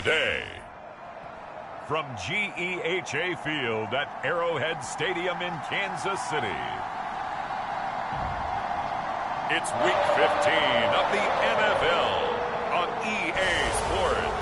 today. From GEHA Field at Arrowhead Stadium in Kansas City, it's Week 15 of the NFL on EA Sports.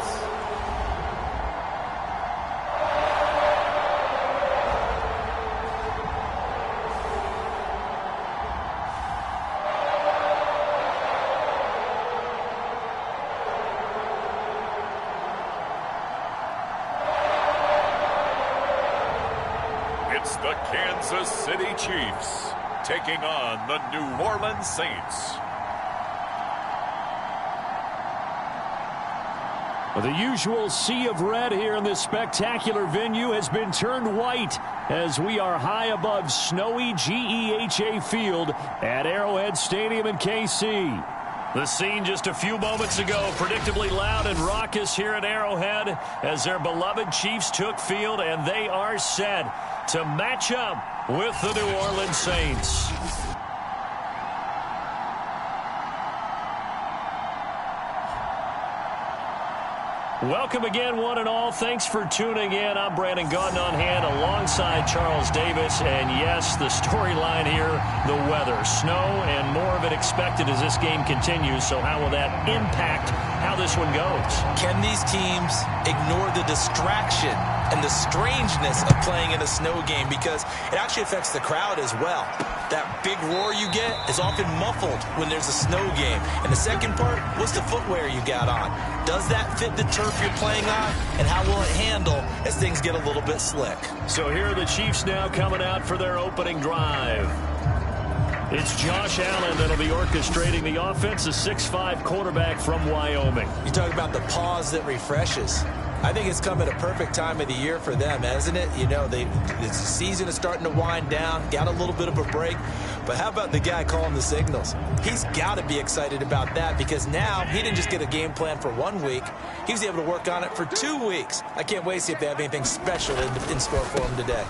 It's the Kansas City Chiefs taking on the New Orleans Saints. The usual sea of red here in this spectacular venue has been turned white as we are high above snowy GEHA Field at Arrowhead Stadium in KC. The scene just a few moments ago, predictably loud and raucous here at Arrowhead as their beloved Chiefs took field, and they are set to match up with the New Orleans Saints. Welcome again, one and all. Thanks for tuning in. I'm Brandon Gaudin on hand alongside Charles Davis. And yes, the storyline here, the weather. Snow and more of it expected as this game continues. So how will that impact how this one goes? Can these teams ignore the distraction and the strangeness of playing in a snow game? Because it actually affects the crowd as well. That big roar you get is often muffled when there's a snow game. And the second part, what's the footwear you got on? Does that fit the turf you're playing on? And how will it handle as things get a little bit slick? So here are the Chiefs now coming out for their opening drive. It's Josh Allen that'll be orchestrating the offense, a 6'5" quarterback from Wyoming. You talk about the pause that refreshes. I think it's come at a perfect time of the year for them, hasn't it? You know, the season is starting to wind down, got a little bit of a break. But how about the guy calling the signals? He's got to be excited about that because now he didn't just get a game plan for 1 week. He was able to work on it for 2 weeks. I can't wait to see if they have anything special in store for him today.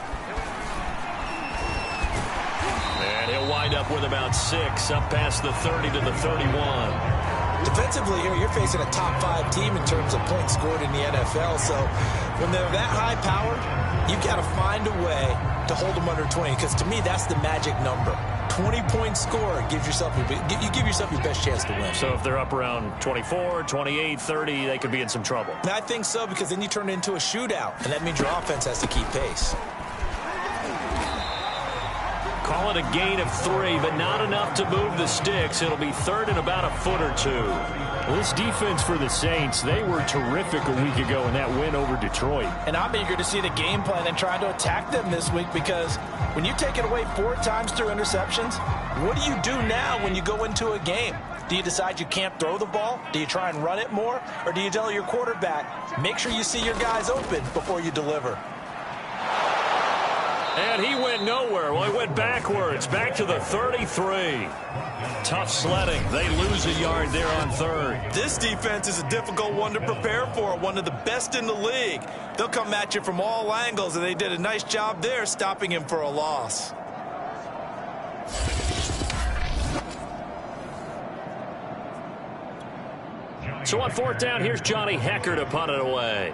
And he'll wind up with about 6, up past the 30 to the 31. Defensively here, you're facing a top 5 team in terms of points scored in the NFL. So when they're that high powered, you've got to find a way to hold them under 20. Because to me, that's the magic number. 20-point score you give yourself your best chance to win. So if they're up around 24, 28, 30, they could be in some trouble. And I think so, because then you turn it into a shootout. And that means your offense has to keep pace. Call it a gain of 3, but not enough to move the sticks. It'll be third and about a foot or 2. Well, this defense for the Saints, they were terrific a week ago in that win over Detroit. And I'm eager to see the game plan and trying to attack them this week, because when you take it away 4 times through interceptions, what do you do now when you go into a game? Do you decide you can't throw the ball? Do you try and run it more? Or do you tell your quarterback, make sure you see your guys open before you deliver? And he went nowhere. Well, he went backwards, back to the 33. Tough sledding. They lose a yard there on third. This defense is a difficult one to prepare for, one of the best in the league. They'll come at you from all angles, and they did a nice job there stopping him for a loss. So on fourth down, here's Johnny Hecker to punt it away.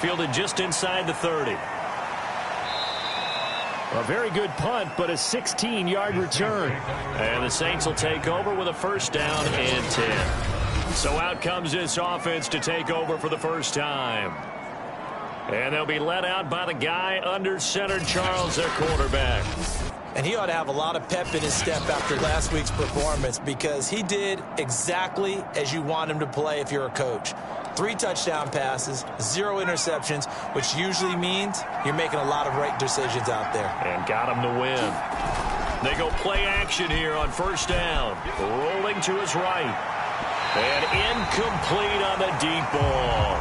Fielded just inside the 30. A very good punt, but a 16-yard return. And the Saints will take over with a first down and 10. So out comes this offense to take over for the first time. And they'll be led out by the guy under center, Charles, their quarterback. And he ought to have a lot of pep in his step after last week's performance, because he did exactly as you want him to play if you're a coach. 3 touchdown passes, 0 interceptions, which usually means you're making a lot of right decisions out there. And got him to win. They go play action here on first down. Rolling to his right. And incomplete on the deep ball.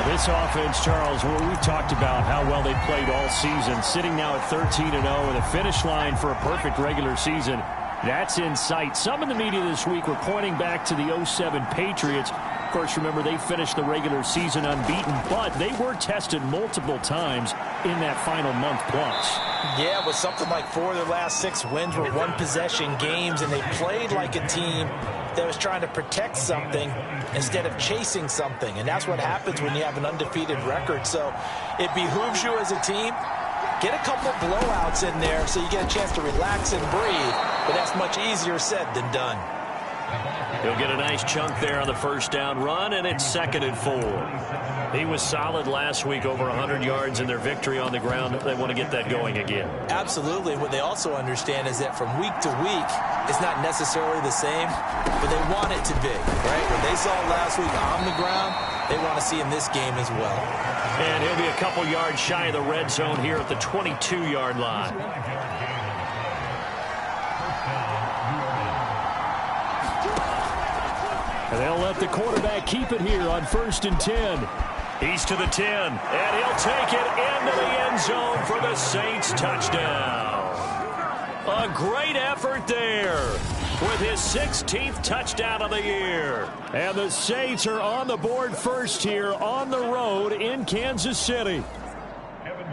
This offense, Charles, well, we've talked about how well they played all season, sitting now at 13-0 and a finish line for a perfect regular season. That's in sight. Some in the media this week were pointing back to the 07 Patriots. Of course, remember, they finished the regular season unbeaten, but they were tested multiple times in that final month plus. Yeah, with something like 4 of their last 6 wins were one-possession games, and they played like a team that was trying to protect something instead of chasing something. And that's what happens when you have an undefeated record. So it behooves you as a team, get a couple blowouts in there so you get a chance to relax and breathe. But that's much easier said than done. He'll get a nice chunk there on the first down run, and it's 2nd and 4. He was solid last week, over 100 yards in their victory on the ground. They want to get that going again. Absolutely. What they also understand is that from week to week, it's not necessarily the same, but they want it to be, right? What they saw last week on the ground, they want to see in this game as well. And he'll be a couple yards shy of the red zone here at the 22-yard line. And they'll let the quarterback keep it here on 1st and 10. He's to the 10, and he'll take it into the end zone for the Saints touchdown. A great effort there with his 16th touchdown of the year. And the Saints are on the board first here on the road in Kansas City.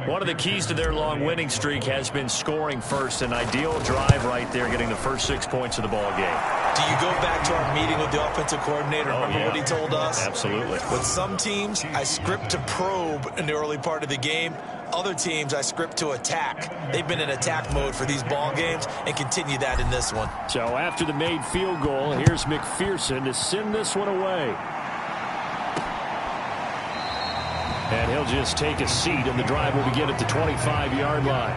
One of the keys to their long winning streak has been scoring first. An ideal drive right there, getting the first 6 points of the ball game. Do you go back to our meeting with the offensive coordinator? Remember what he told us? Absolutely. With some teams, I script to probe in the early part of the game. Other teams, I script to attack. They've been in attack mode for these ball games and continue that in this one. So after the made field goal, here's McPherson to send this one away. And he'll just take a seat, and the drive will begin at the 25-yard line.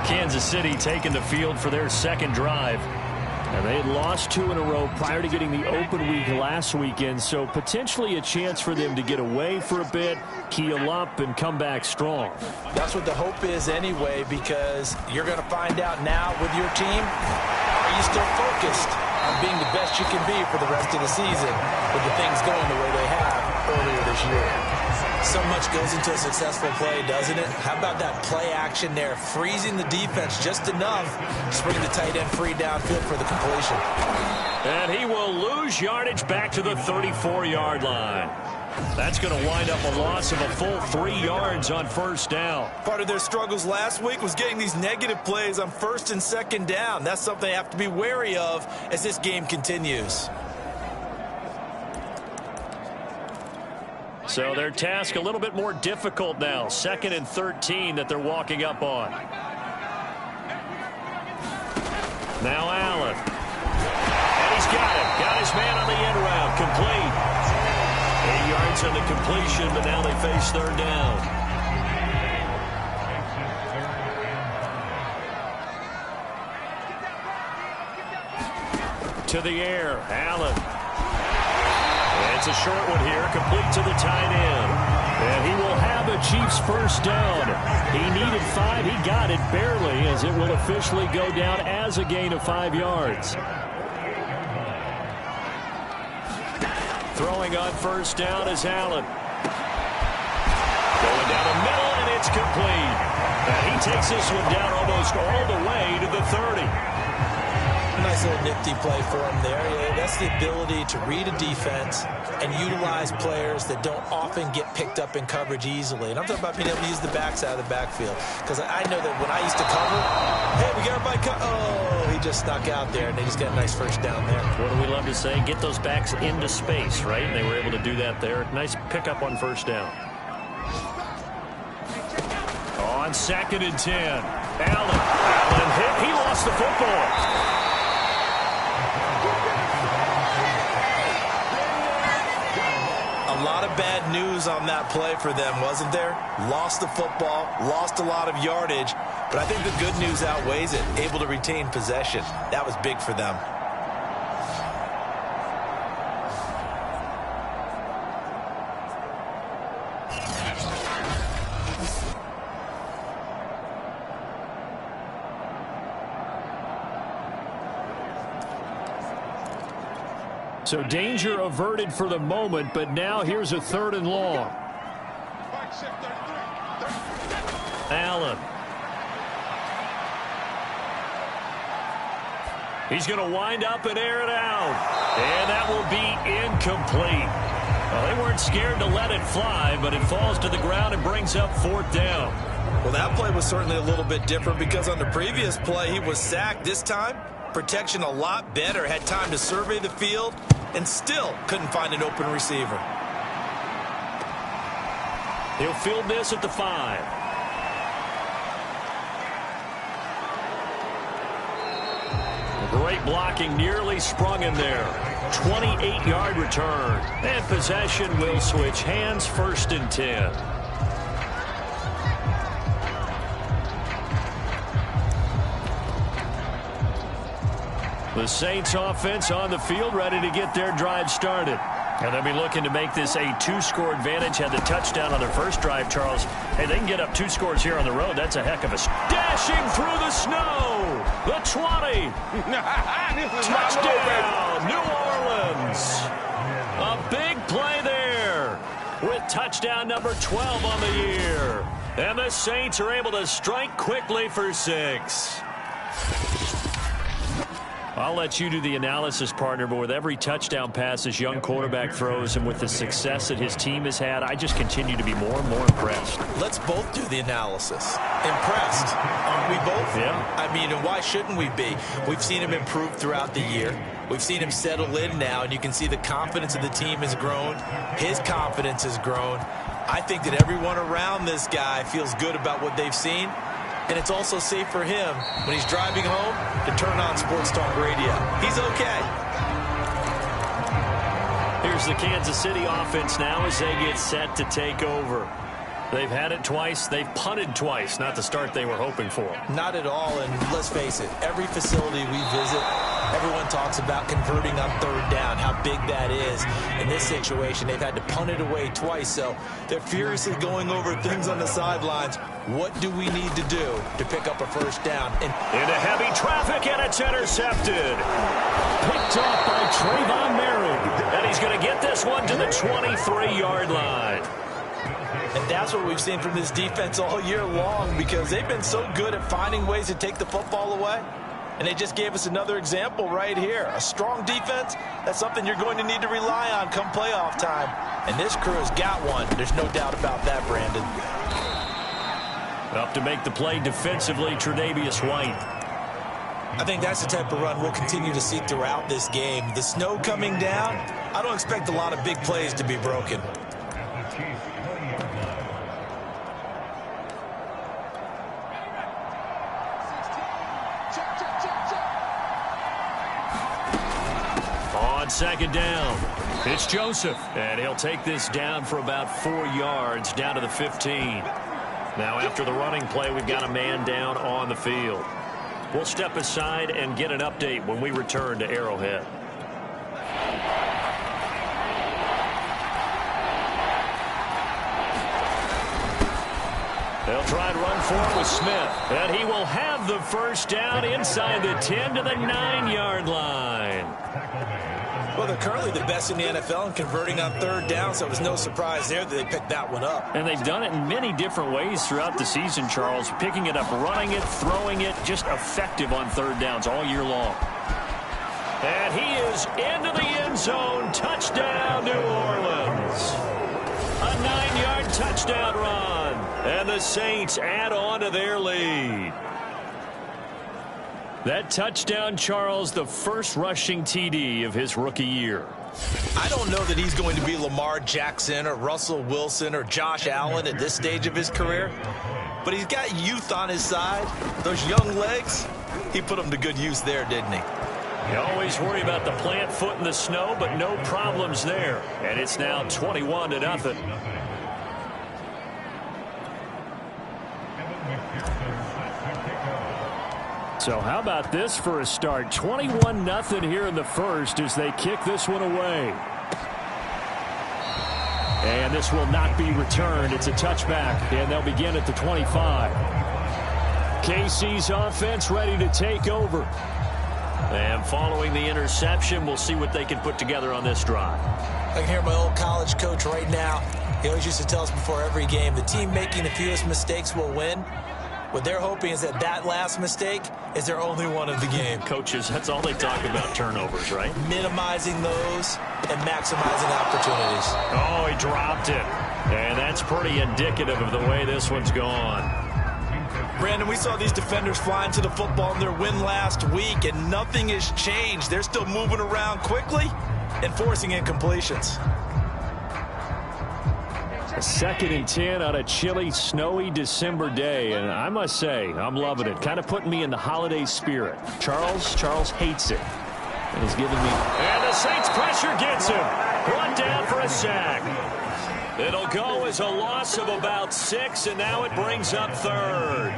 Kansas City taking the field for their second drive. And they had lost 2 in a row prior to getting the open week last weekend, so potentially a chance for them to get away for a bit, keel up, and come back strong. That's what the hope is anyway, because you're going to find out now with your team, are you still focused on being the best you can be for the rest of the season with the things going the way they have earlier this year? So much goes into a successful play, doesn't it? How about that play action there, freezing the defense just enough to bring the tight end free downfield for the completion. And he will lose yardage back to the 34-yard line. That's going to wind up a loss of a full 3 yards on first down. Part of their struggles last week was getting these negative plays on 1st and 2nd down. That's something they have to be wary of as this game continues. So their task a little bit more difficult now. 2nd and 13 that they're walking up on. Now Allen. And he's got it. Got his man on the end route. Complete. 8 yards on the completion, but now they face 3rd down. To the air. Allen. It's a short one here, complete to the tight end. And he will have a Chiefs first down. He needed 5. He got it barely, as it will officially go down as a gain of 5 yards. Throwing on first down is Allen. Going down the middle, and it's complete. And he takes this one down almost all the way to the 30. Nice little nifty play for him there. Yeah, that's the ability to read a defense and utilize players that don't often get picked up in coverage easily. And I'm talking about being able to use the backside of the backfield. Because I know that when I used to cover, hey, we got everybody oh, he just snuck out there, and they just got a nice first down there. What do we love to say? Get those backs into space, right? And they were able to do that there. Nice pickup on first down. On 2nd and 10. Allen hit. He lost the football. A lot of bad news on that play for them, wasn't there? Lost the football, lost a lot of yardage, but I think the good news outweighs it. Able to retain possession. That was big for them. So danger averted for the moment, but now here's a 3rd and long. Allen. He's going to wind up and air it out. And that will be incomplete. Well, they weren't scared to let it fly, but it falls to the ground and brings up 4th down. Well, that play was certainly a little bit different because on the previous play, he was sacked. This time, protection a lot better. Had time to survey the field and still couldn't find an open receiver. He'll field this at the 5. Great blocking, nearly sprung in there. 28-yard return. And possession will switch hands, 1st and 10. The Saints offense on the field, ready to get their drive started. And they'll be looking to make this a 2-score advantage. Had the touchdown on their first drive, Charles. Hey, they can get up 2 scores here on the road. That's a heck of a... Dashing through the snow! The 20! Touchdown, New Orleans! A big play there with touchdown number 12 on the year. And the Saints are able to strike quickly for 6. I'll let you do the analysis, partner, but with every touchdown pass this young quarterback throws and with the success that his team has had, I just continue to be more and more impressed. Let's both do the analysis. Impressed. Aren't we both? Yeah. I mean, and why shouldn't we be? We've seen him improve throughout the year. We've seen him settle in now, and you can see the confidence of the team has grown. His confidence has grown. I think that everyone around this guy feels good about what they've seen. And it's also safe for him when he's driving home to turn on Sports Talk Radio. He's okay. Here's the Kansas City offense now as they get set to take over. They've had it twice. They've punted twice. Not the start they were hoping for. Not at all. And let's face it, every facility we visit, everyone talks about converting on 3rd down, how big that is. In this situation, they've had to punt it away twice. So they're furiously going over things on the sidelines. What do we need to do to pick up a 1st down? Into heavy traffic, and it's intercepted. Picked off by Trayvon Merrick. And he's going to get this one to the 23-yard line. And that's what we've seen from this defense all year long, because they've been so good at finding ways to take the football away. And they just gave us another example right here. A strong defense, that's something you're going to need to rely on come playoff time. And this crew has got one. There's no doubt about that, Brandon. Up to make the play defensively, Tre'Davious White. I think that's the type of run we'll continue to see throughout this game. The snow coming down, I don't expect a lot of big plays to be broken. On 2nd down, it's Joseph. And he'll take this down for about 4 yards, down to the 15. Now, after the running play, we've got a man down on the field. We'll step aside and get an update when we return to Arrowhead. They'll try to run for it with Smith. And he will have the 1st down inside the 10 to the 9-yard line. Well, they're currently the best in the NFL in converting on 3rd down, so it was no surprise there that they picked that one up. And they've done it in many different ways throughout the season, Charles. Picking it up, running it, throwing it, just effective on 3rd downs all year long. And he is into the end zone. Touchdown, New Orleans. A 9-yard touchdown run. And the Saints add on to their lead. That touchdown, Charles, the first rushing TD of his rookie year. I don't know that he's going to be Lamar Jackson or Russell Wilson or Josh Allen at this stage of his career, but he's got youth on his side. Those young legs, he put them to good use there, didn't he? You always worry about the plant foot in the snow, but no problems there. And it's now 21-0. So how about this for a start? 21-0 here in the first as they kick this one away. And this will not be returned. It's a touchback, and they'll begin at the 25. KC's offense ready to take over. And following the interception, we'll see what they can put together on this drive. I can hear my old college coach right now. He always used to tell us before every game, the team making the fewest mistakes will win. What they're hoping is that that last mistake is their only one of the game. Coaches, that's all they talk about, turnovers, right? Minimizing those and maximizing opportunities. Oh, he dropped it. And that's pretty indicative of the way this one's gone. Brandon, we saw these defenders flying to the football in their win last week, and nothing has changed. They're still moving around quickly and forcing incompletions. A 2nd and 10 on a chilly, snowy December day, and I must say, I'm loving it. Kind of putting me in the holiday spirit. Charles hates it. And he's giving me... And the Saints pressure gets him. Brought down for a sack. It'll go as a loss of about 6, and now it brings up 3rd.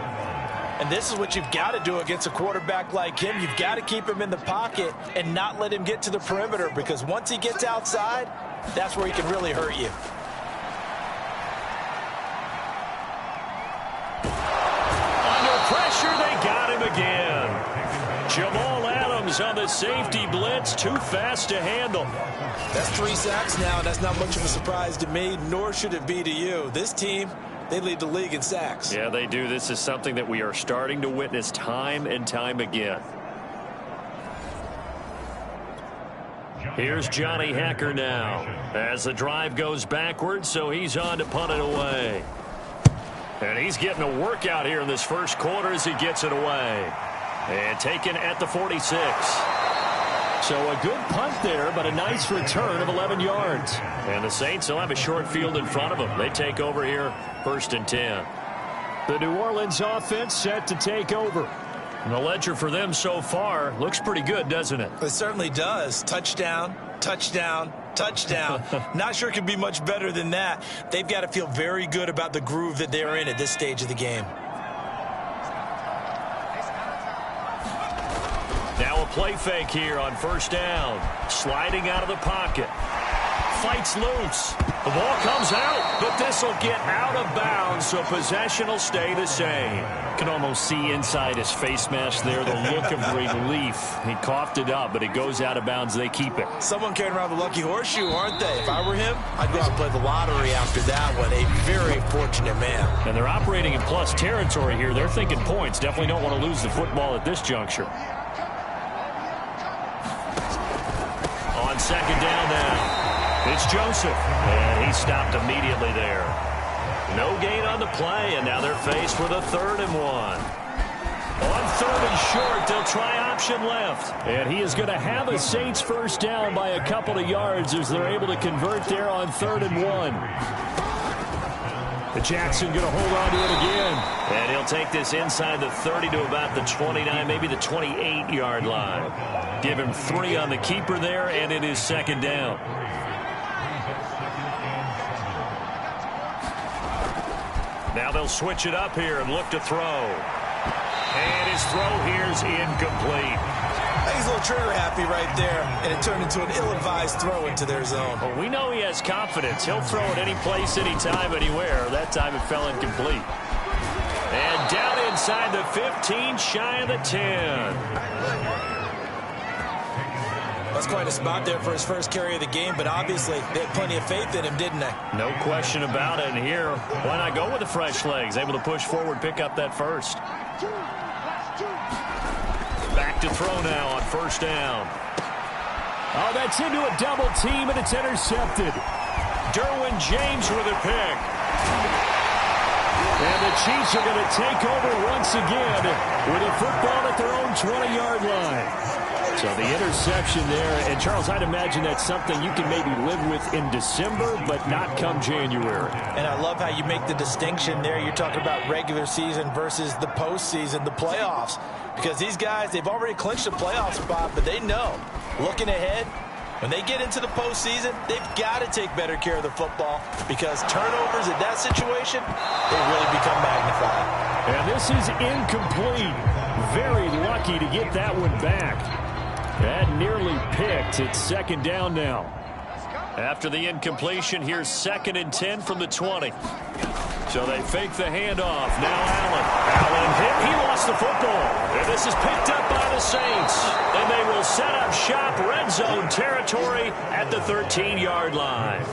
And this is what you've got to do against a quarterback like him. You've got to keep him in the pocket and not let him get to the perimeter, because once he gets outside, that's where he can really hurt you. Under pressure, they got him again. Jamal Adams on the safety blitz, too fast to handle. That's 3 sacks now, and that's not much of a surprise to me, nor should it be to you. This team, they lead the league in sacks. Yeah, they do. This is something that we are starting to witness time and time again. Here's Johnny Hecker now as the drive goes backwards, so he's on to punt it away. And he's getting a workout here in this first quarter as he gets it away. And taken at the 46. So a good punt there, but a nice return of 11 yards. And the Saints will have a short field in front of them. They take over here, 1st and 10. The New Orleans offense set to take over. And the ledger for them so far looks pretty good, doesn't it? It certainly does. Touchdown, touchdown, touchdown. Not sure it can be much better than that. They've got to feel very good about the groove that they're in at this stage of the game. Now a play fake here on 1st down. Sliding out of the pocket. Fights loose. The ball comes out, but this will get out of bounds, so possession will stay the same. Can almost see inside his face mask there the look of relief. He coughed it up, but it goes out of bounds. They keep it. Someone carrying around the lucky horseshoe, aren't they? If I were him, I'd go out and play the lottery after that one. A very fortunate man. And they're operating in plus territory here. They're thinking points. Definitely don't want to lose the football at this juncture. On 2nd down now. It's Joseph, and he stopped immediately there. No gain on the play, and now they're faced with a 3rd and 1. On 3rd and short, they'll try option left. And he is going to have a Saints first down by a couple of yards as they're able to convert there on 3rd and 1. The Jackson going to hold on to it again. And he'll take this inside the 30 to about the 29, maybe the 28-yard line. Give him 3 on the keeper there, and it is 2nd down. Now they'll switch it up here and look to throw. And his throw here's incomplete. He's a little trigger happy right there, and it turned into an ill-advised throw into their zone. Well, we know he has confidence. He'll throw it any place, anytime, anywhere. That time it fell incomplete. And down inside the 15, shy of the 10. That's quite a spot there for his first carry of the game, but obviously they had plenty of faith in him, didn't they? No question about it. And here, why not go with the fresh legs? Able to push forward, pick up that first. Back to throw now on 1st down. Oh, that's into a double team, and it's intercepted. Derwin James with a pick. And the Chiefs are going to take over once again with a football at their own 20-yard line. So the interception there, and Charles, I'd imagine that's something you can maybe live with in December, but not come January. And I love how you make the distinction there. You're talking about regular season versus the postseason, the playoffs. Because these guys, they've already clinched a playoff spot, but they know, looking ahead, when they get into the postseason, they've got to take better care of the football, because turnovers in that situation, they really become magnified. And this is incomplete. Very lucky to get that one back. That nearly picked. It's 2nd down now. After the incompletion, here's 2nd and 10 from the 20. So they fake the handoff. Now Allen hit. He lost the football. And this is picked up by the Saints. And they will set up shop red zone territory at the 13-yard line.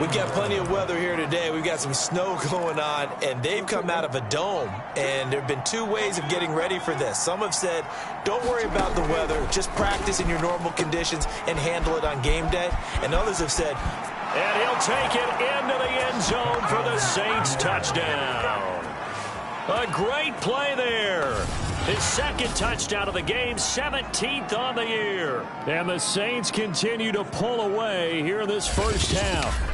We've got plenty of weather here today. We've got some snow going on, and they've come out of a dome. And there have been two ways of getting ready for this. Some have said, don't worry about the weather. Just practice in your normal conditions and handle it on game day. And others have said, and he'll take it into the end zone for the Saints touchdown. A great play there. His second touchdown of the game, 17th on the year. And the Saints continue to pull away here in this first half.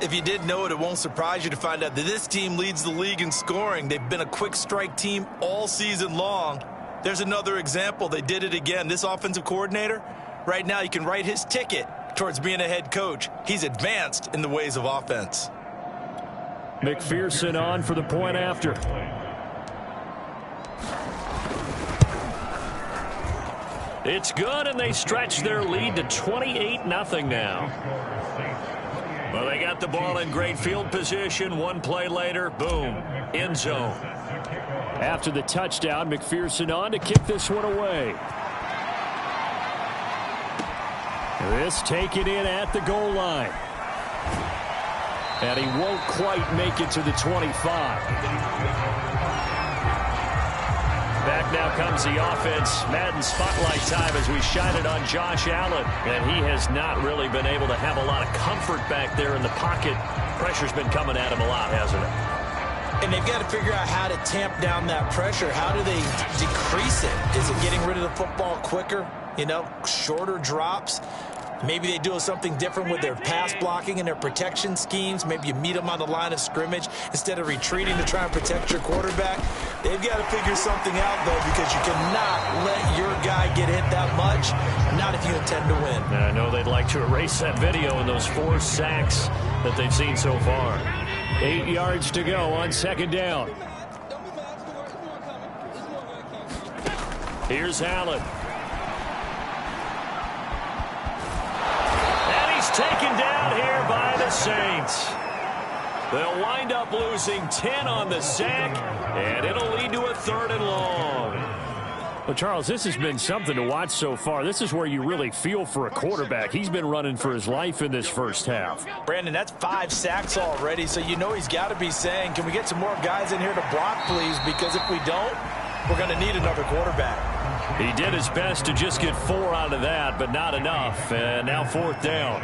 If you didn't know it, it won't surprise you to find out that this team leads the league in scoring. They've been a quick strike team all season long. There's another example. They did it again. This offensive coordinator, right now you can write his ticket towards being a head coach. He's advanced in the ways of offense. McPherson on for the point after. It's good, and they stretch their lead to 28-0 now. Well, they got the ball in great field position. One play later, boom, end zone. After the touchdown, McPherson on to kick this one away. This taken in at the goal line. And he won't quite make it to the 25. Back now comes the offense. Madden spotlight time as we shine it on Josh Allen. And he has not really been able to have a lot of comfort back there in the pocket. Pressure's been coming at him a lot, hasn't it? And they've got to figure out how to tamp down that pressure. How do they decrease it? Is it getting rid of the football quicker? You know, shorter drops? Maybe they do something different with their pass blocking and their protection schemes. Maybe you meet them on the line of scrimmage instead of retreating to try and protect your quarterback. They've got to figure something out, though, because you cannot let your guy get hit that much, not if you intend to win. And I know they'd like to erase that video and those 4 sacks that they've seen so far. 8 yards to go on second down. Here's Allen. Taken down here by the Saints. They'll wind up losing 10 on the sack, and it'll lead to a 3rd and long. Well, Charles, this has been something to watch so far. This is where you really feel for a quarterback. He's been running for his life in this first half. Brandon, that's 5 sacks already, so you know he's got to be saying, can we get some more guys in here to block, please? Because if we don't, we're going to need another quarterback. He did his best to just get 4 out of that, but not enough. And now 4th down.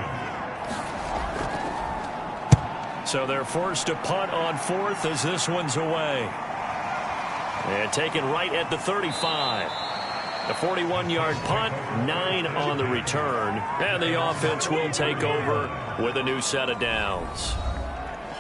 So they're forced to punt on 4th as this one's away. And taken right at the 35. The 41-yard punt, 9 on the return. And the offense will take over with a new set of downs.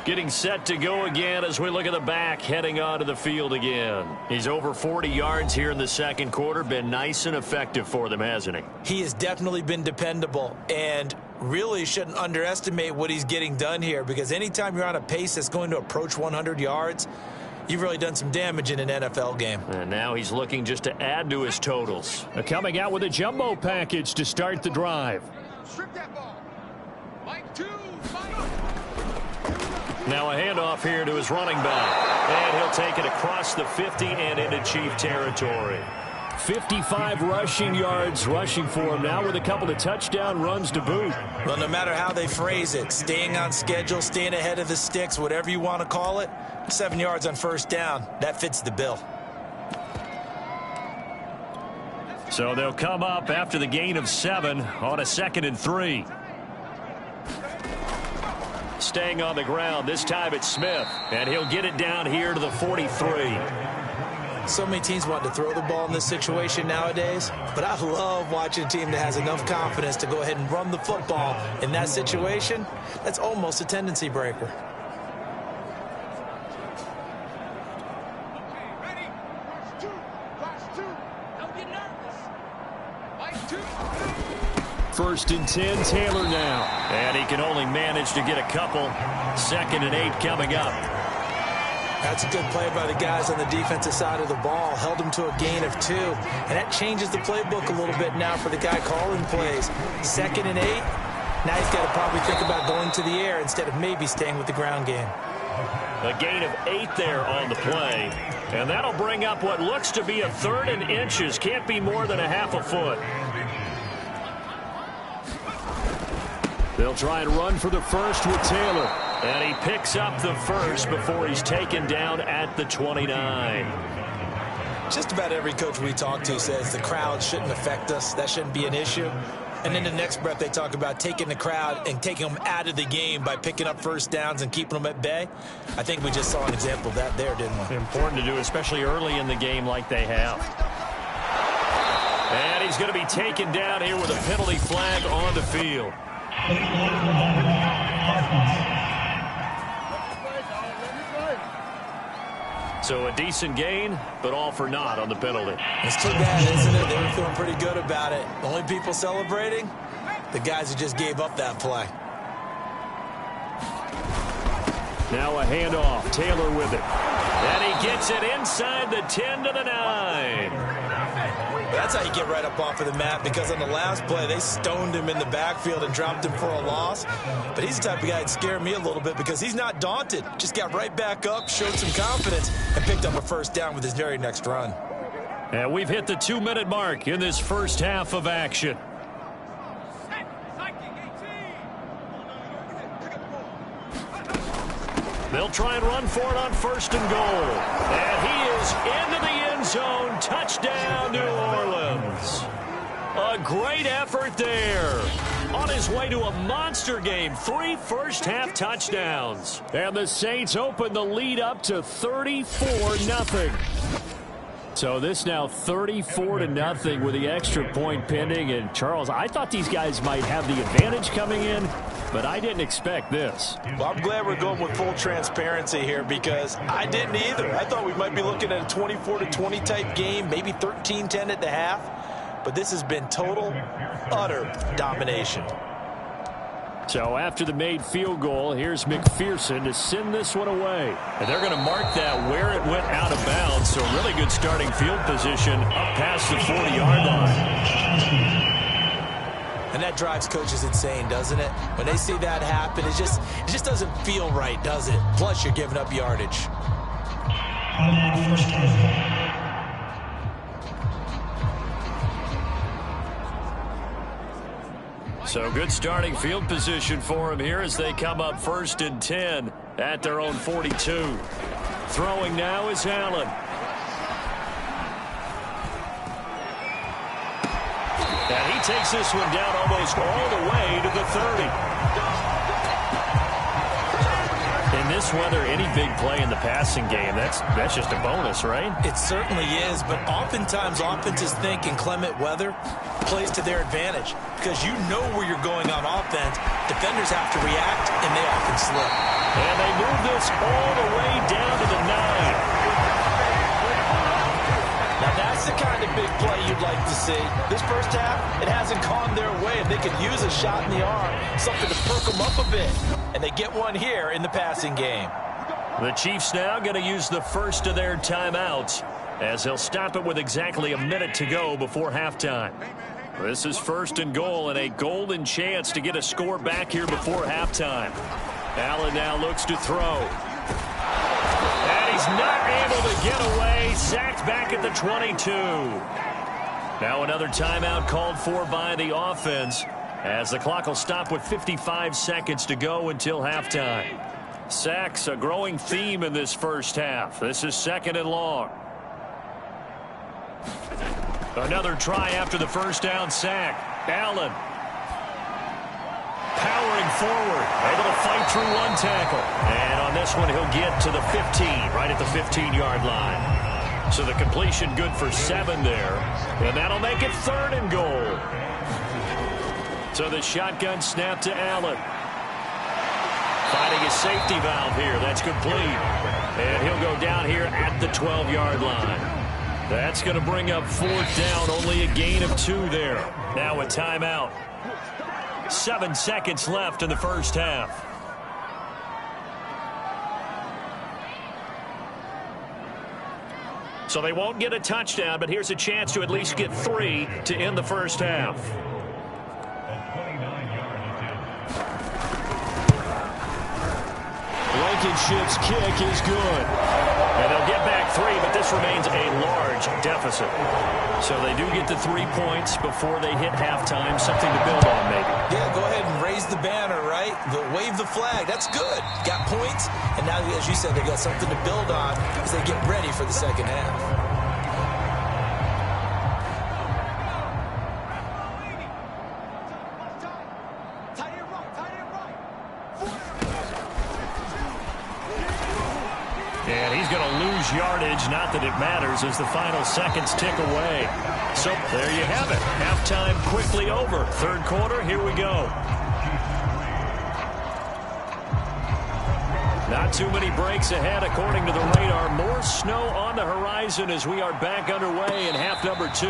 Getting set to go again as we look at the back heading onto the field again. He's over 40 yards here in the second quarter. Been nice and effective for them, hasn't he? He has definitely been dependable, and really shouldn't underestimate what he's getting done here, because anytime you're on a pace that's going to approach 100 yards, you've really done some damage in an NFL game. And now he's looking just to add to his totals. Coming out with a jumbo package to start the drive. Strip that ball. Mike 2, Now a handoff here to his running back. And he'll take it across the 50 and into Chief territory. 55 rushing yards rushing for him now with a couple of touchdown runs to boot. Well, no matter how they phrase it, staying on schedule, staying ahead of the sticks, whatever you want to call it, 7 yards on first down, that fits the bill. So they'll come up after the gain of 7 on a 2nd and 3. Staying on the ground, this time it's Smith, and he'll get it down here to the 43. So many teams want to throw the ball in this situation nowadays, but I love watching a team that has enough confidence to go ahead and run the football in that situation. That's almost a tendency breaker. ready. First 2. Don't get nervous. Mike 2. 1st and 10, Taylor now. And he can only manage to get a couple. 2nd and 8 coming up. That's a good play by the guys on the defensive side of the ball. Held him to a gain of 2. And that changes the playbook a little bit now for the guy calling plays. 2nd and 8. Now he's got to probably think about going to the air instead of maybe staying with the ground game. A gain of 8 there on the play. And that'll bring up what looks to be a 3rd and inches. Can't be more than a half a foot. They'll try and run for the first with Taylor. And he picks up the first before he's taken down at the 29. Just about every coach we talk to says the crowd shouldn't affect us. That shouldn't be an issue. And in the next breath, they talk about taking the crowd and taking them out of the game by picking up first downs and keeping them at bay. I think we just saw an example of that there, didn't we? Important to do, especially early in the game like they have. And he's going to be taken down here with a penalty flag on the field. So a decent gain, but all for naught on the penalty. It's too bad, isn't it? They were feeling pretty good about it. The only people celebrating, the guys who just gave up that play. Now a handoff. Taylor with it. And he gets it inside the 10 to the 9. That's how you get right up off of the mat, because on the last play, they stoned him in the backfield and dropped him for a loss. But he's the type of guy that scared me a little bit because he's not daunted. Just got right back up, showed some confidence, and picked up a first down with his very next run. And we've hit the 2-minute mark in this first half of action. They'll try and run for it on first and goal. And he is into the end zone. Touchdown, New Orleans. A great effort there. On his way to a monster game. 3 first-half touchdowns. And the Saints open the lead up to 34-0. So this now 34-0 with the extra point pending. And Charles, I thought these guys might have the advantage coming in, but I didn't expect this. Well, I'm glad we're going with full transparency here, because I didn't either. I thought we might be looking at a 24-20 type game, maybe 13-10 at the half. But this has been total, utter domination. So after the made field goal, here's McPherson to send this one away. And they're going to mark that where it went out of bounds. So really good starting field position up past the 40-yard line. And that drives coaches insane, doesn't it? When they see that happen, it just doesn't feel right, does it? Plus, you're giving up yardage. So good starting field position for him here as they come up 1st and 10 at their own 42. Throwing now is Allen. And he takes this one down almost all the way to the 30. In this weather, any big play in the passing game, that's just a bonus, right? It certainly is, but oftentimes offenses think in clement weather plays to their advantage, because you know where you're going on offense. Defenders have to react, and they often slip. And they move this all the way down to the 9. Now, that's the kind of big play you'd like to see. This first half, it hasn't gone their way. If they could use a shot in the arm, something to perk them up a bit. And they get one here in the passing game. The Chiefs now going to use the first of their timeouts, as they'll stop it with exactly a minute to go before halftime. This is 1st and goal, and a golden chance to get a score back here before halftime. Allen now looks to throw. And he's not able to get away. Sacked back at the 22. Now another timeout called for by the offense, as the clock will stop with 55 seconds to go until halftime. Sacks a growing theme in this first half. This is 2nd and long. Another try after the first down sack. Allen powering forward, able to fight through one tackle. And on this one, he'll get to the 15, right at the 15-yard line. So the completion good for 7 there. And that'll make it 3rd and goal. So the shotgun snap to Allen. Finding his safety valve here. That's complete. And he'll go down here at the 12-yard line. That's going to bring up 4th down. Only a gain of 2 there. Now a timeout. 7 seconds left in the first half. So they won't get a touchdown, but here's a chance to at least get 3 to end the first half. Blankenship's kick is good. And they'll get back 3, but this remains a large deficit. So they do get the 3 points before they hit halftime. Something to build on, maybe. Yeah, go ahead and raise the banner, right? Wave the flag. That's good. Got points. And now, as you said, they got something to build on as they get ready for the second half. And he's going to lose yardage, not that it matters, as the final seconds tick away. So there you have it. Halftime quickly over. Third quarter, here we go. Not too many breaks ahead, according to the radar. More snow on the horizon as we are back underway in half number 2.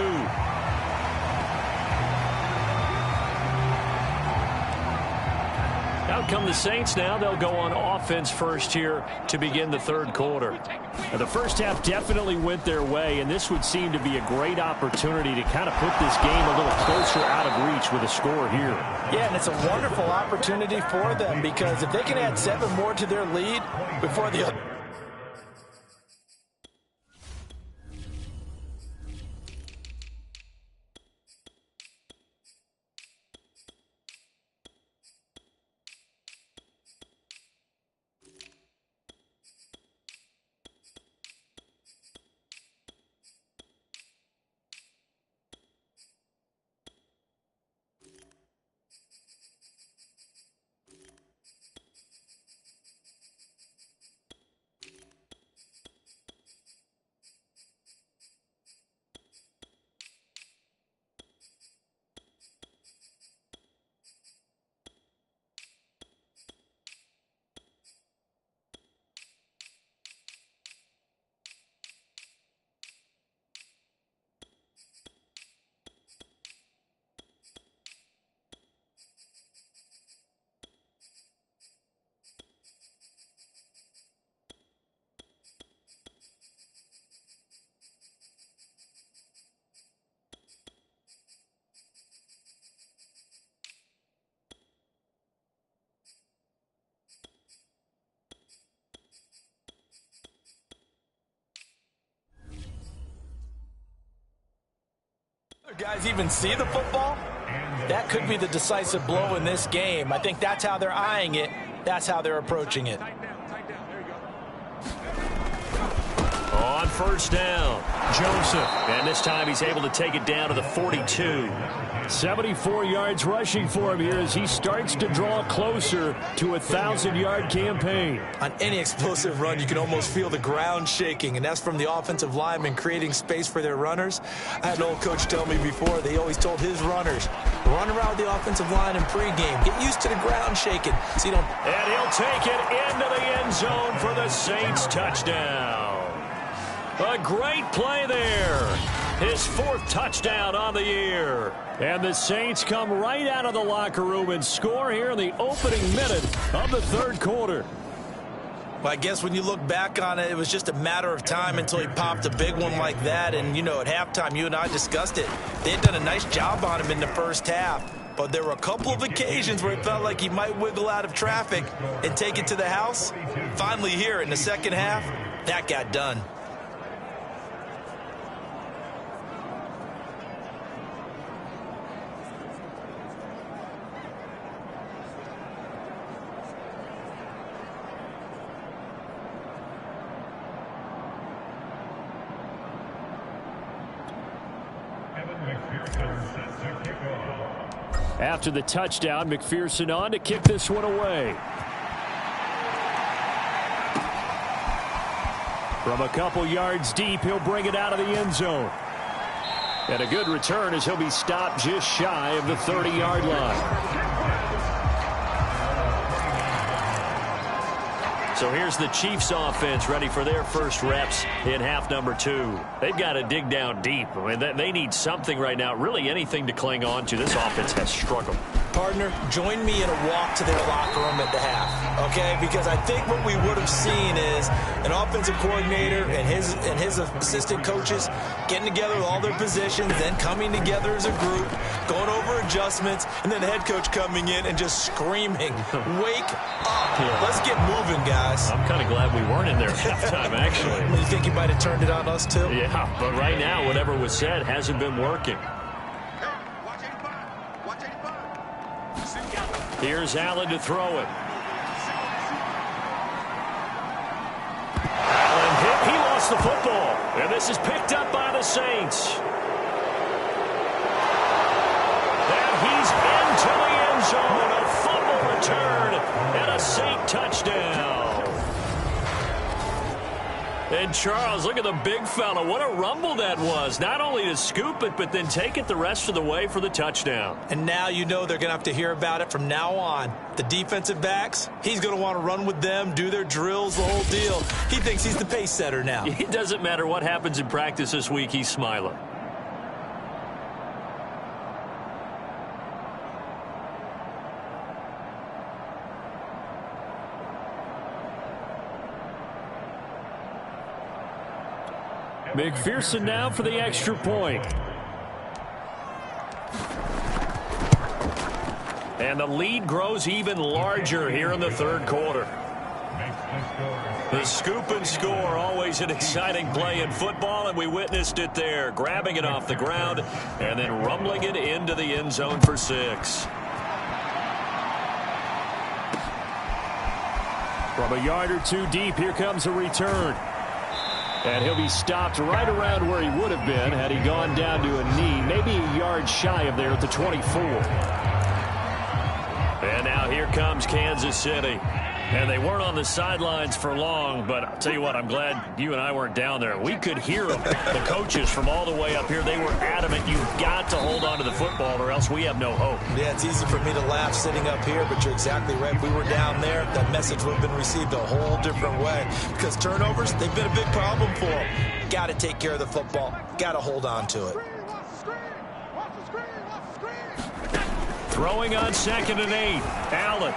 Out come the Saints now. They'll go on offense first here to begin the third quarter. Now, the first half definitely went their way, and this would seem to be a great opportunity to kind of put this game a little closer out of reach with a score here. Yeah, and it's a wonderful opportunity for them, because if they can add 7 more to their lead before the other... guys even see the football? That could be the decisive blow in this game. I think that's how they're eyeing it. That's how they're approaching it. On first down, Joseph. And this time he's able to take it down to the 42. 74 yards rushing for him here as he starts to draw closer to a 1,000-yard campaign. On any explosive run, you can almost feel the ground shaking, and that's from the offensive linemen creating space for their runners. I had an old coach tell me before, they always told his runners, run around the offensive line in pregame. Get used to the ground shaking so you don't... And he'll take it into the end zone for the Saints touchdown. A great play there. His 4th touchdown on the year. And the Saints come right out of the locker room and score here in the opening minute of the third quarter. Well, I guess when you look back on it, it was just a matter of time until he popped a big one like that. And, you know, at halftime, you and I discussed it. They had done a nice job on him in the first half. But there were a couple of occasions where it felt like he might wiggle out of traffic and take it to the house. Finally here in the second half, that got done. After the touchdown, McPherson on to kick this one away. From a couple yards deep, he'll bring it out of the end zone. And a good return as he'll be stopped just shy of the 30-yard line. So here's the Chiefs offense ready for their first reps in half number 2. They've got to dig down deep. I mean, they need something right now, really anything to cling on to. This offense has struggled. Partner, join me in a walk to their locker room at the half, okay? Because I think what we would have seen is an offensive coordinator and his assistant coaches getting together with all their positions, then coming together as a group, going over adjustments, and then the head coach coming in and just screaming, wake Let's get moving, guys. I'm kind of glad we weren't in there at halftime, actually. You think you might have turned it on us, too? Yeah, but right now, whatever was said hasn't been working. Watch 85. Watch 85. Here's Allen to throw it. Allen hit. He lost the football. And this is picked up by the Saints. And he's into the end zone. A fumble return and a Saint touchdown. And Charles, look at the big fella. What a rumble that was. Not only to scoop it, but then take it the rest of the way for the touchdown. And now you know they're going to have to hear about it from now on. The defensive backs, he's going to want to run with them, do their drills, the whole deal. He thinks he's the pace setter now. It doesn't matter what happens in practice this week, he's smiling. McPherson now for the extra point. And the lead grows even larger here in the third quarter. The scoop and score, always an exciting play in football, and we witnessed it there. Grabbing it off the ground and then rumbling it into the end zone for 6. From a yard or two deep, here comes a return. And he'll be stopped right around where he would have been had he gone down to a knee, maybe a yard shy of there at the 24. And now here comes Kansas City. And they weren't on the sidelines for long, but I'll tell you what, I'm glad you and I weren't down there. We could hear them, the coaches from all the way up here. They were adamant, you've got to hold on to the football or else we have no hope. Yeah, it's easy for me to laugh sitting up here, but you're exactly right. If we were down there, that message would have been received a whole different way. Because turnovers, they've been a big problem for them. Got to take care of the football. Got to hold on to it. Throwing on 2nd and 8. Allen.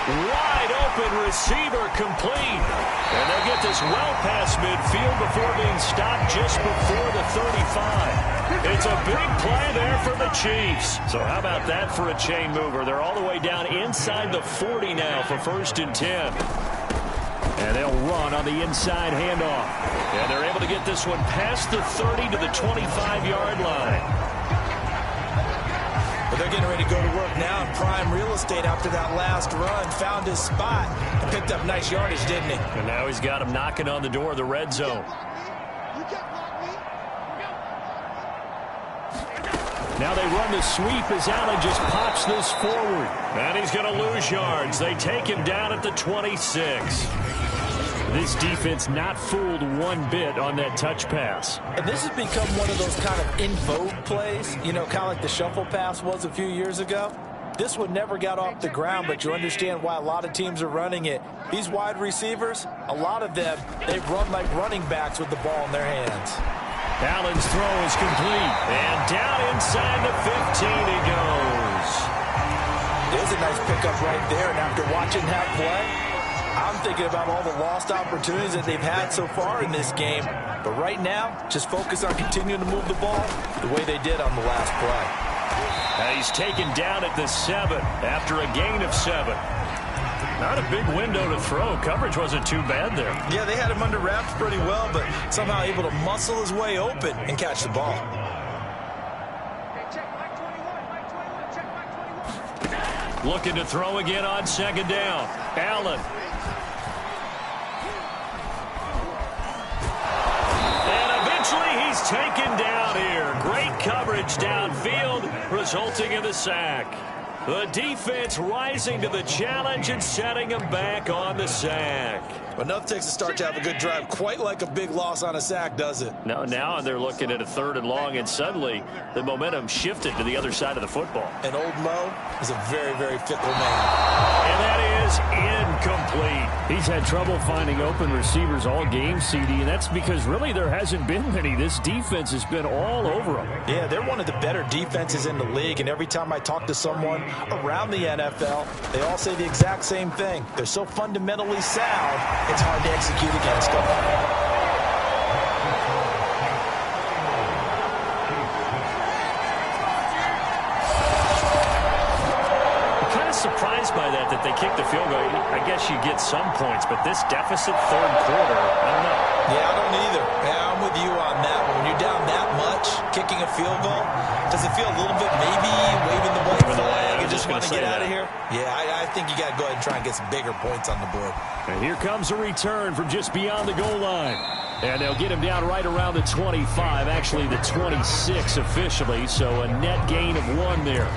Wide open receiver complete. And they'll get this well past midfield before being stopped just before the 35. It's a big play there for the Chiefs. So how about that for a chain mover? They're all the way down inside the 40 now for 1st and 10. And they'll run on the inside handoff. And they're able to get this one past the 30 to the 25-yard line. But they're getting ready to go to work now in prime real estate after that last run. Found his spot and picked up nice yardage, didn't he? And now he's got him knocking on the door of the red zone. Now they run the sweep as Allen just pops this forward. And he's going to lose yards. They take him down at the 26. This defense not fooled one bit on that touch pass. And this has become one of those kind of in vogue plays, you know, kind of like the shuffle pass was a few years ago. This one never got off the ground, but you understand why a lot of teams are running it. These wide receivers, a lot of them, they run like running backs with the ball in their hands. Allen's throw is complete. And down inside the 15 he goes. There's a nice pickup right there, and after watching that play, I'm thinking about all the lost opportunities that they've had so far in this game. But right now, just focus on continuing to move the ball the way they did on the last play. And he's taken down at the 7 after a gain of 7. Not a big window to throw. Coverage wasn't too bad there. Yeah, they had him under wraps pretty well, but somehow able to muscle his way open and catch the ball. Looking to throw again on 2nd down. Allen. And eventually he's taken down here. Great coverage downfield, resulting in the sack. The defense rising to the challenge and setting him back on the sack. Enough takes a start to have a good drive. Quite like a big loss on a sack, does it? Now they're looking at a 3rd and long, and suddenly the momentum shifted to the other side of the football. And old Mo is a very, very fickle man. And that is incomplete. He's had trouble finding open receivers all game, CD, and that's because really there hasn't been many. This defense has been all over them. Yeah, they're one of the better defenses in the league, and every time I talk to someone around the NFL, they all say the exact same thing. They're so fundamentally sound, it's hard to execute against them. surprised by that they kicked the field goal. I guess you get some points, but this deficit third quarter, I don't know. Yeah, I don't either. Yeah, I'm with you on that. When you're down that much, kicking a field goal, does it feel a little bit maybe waving the white flag and just want to get out of here? Yeah, I think you got to go ahead and try and get some bigger points on the board. And here comes a return from just beyond the goal line. And they'll get him down right around the 25, actually the 26 officially, so a net gain of 1 there.